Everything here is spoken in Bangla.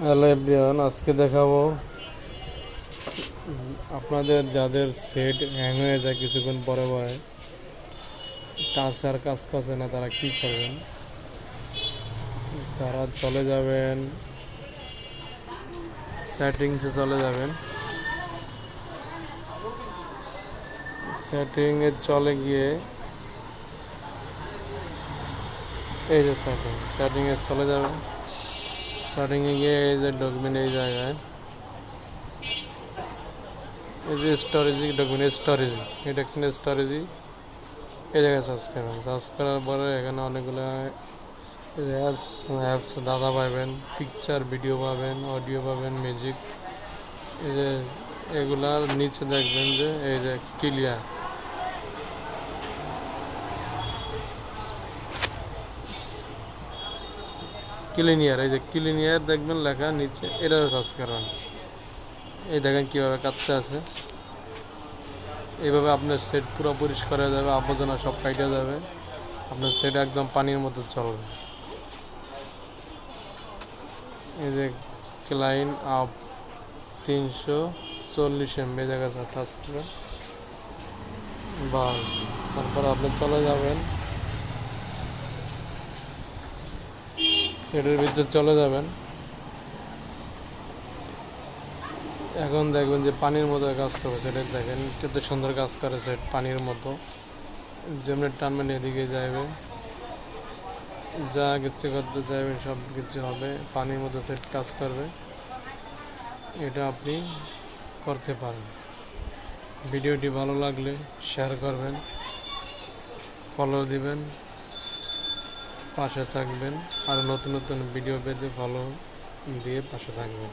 হ্যালো এভরিওয়ান, আজকে দেখাবো আপনাদের যাদের সেট হ্যাং হয়ে যায় কিছুক্ষণ পরে পরে, টাচ আর কাজ করছে না, তারা কি করবেন। তারা চলে যাবেন সেটিংসে, চলে যাবেন সেটিংয়ে, চলে গিয়ে এই যে সেটিংয়ে চলে যাবেন। সেটিংয়ে গিয়ে এই যে ডকুমেন্ট, এই জায়গায় এই যে স্টোরেজ ডকুমেন্ট, স্টোরেজ এই দেখছেন স্টোরেজ, এই জায়গায় সার্চ করবেন। সার্চ করার পরে এখানে অনেকগুলো অ্যাপস অ্যাপস দাদা পাবেন, পিকচার ভিডিও পাবেন, অডিও পাবেন, মিউজিক। এই যে এগুলার নিচে দেখবেন যে এই যে ক্লিয়ার, ক্লিনিয়ার, এই যে ক্লিনিয়ার দেখবেন লেখা নিচে, এটা সার্চ করবেন। এই দেখেন কীভাবে কাটতে আছে। এইভাবে আপনার সেট পুরো পরিষ্কার হয়ে যাবে, আবর্জনা সব কাটে যাবে, আপনার সেট একদম পানির মতো চলবে। এই যে ক্লাইন আপ 340 MB জায়গা টাচ করে বাস, তারপর আপনি চলে যাবেন সেটের ভিতরে, চলে যাবেন। এখন দেখবেন যে পানির মতো কাজ করবে সেটের, দেখেন কত সুন্দর কাজ করে সেট পানির মতো। যেমনি টানবেন এদিকে যাইবে, যা কিছু করতে চাইবেন সব কিছু হবে, পানির মতো সেট কাজ করবে। এটা আপনি করতে পারেন। ভিডিওটি ভালো লাগলে শেয়ার করবেন, ফলো দিবেন, পাশে থাকবেন। আর নতুন নতুন ভিডিও পেতে ফলো দিয়ে পাশে থাকবেন।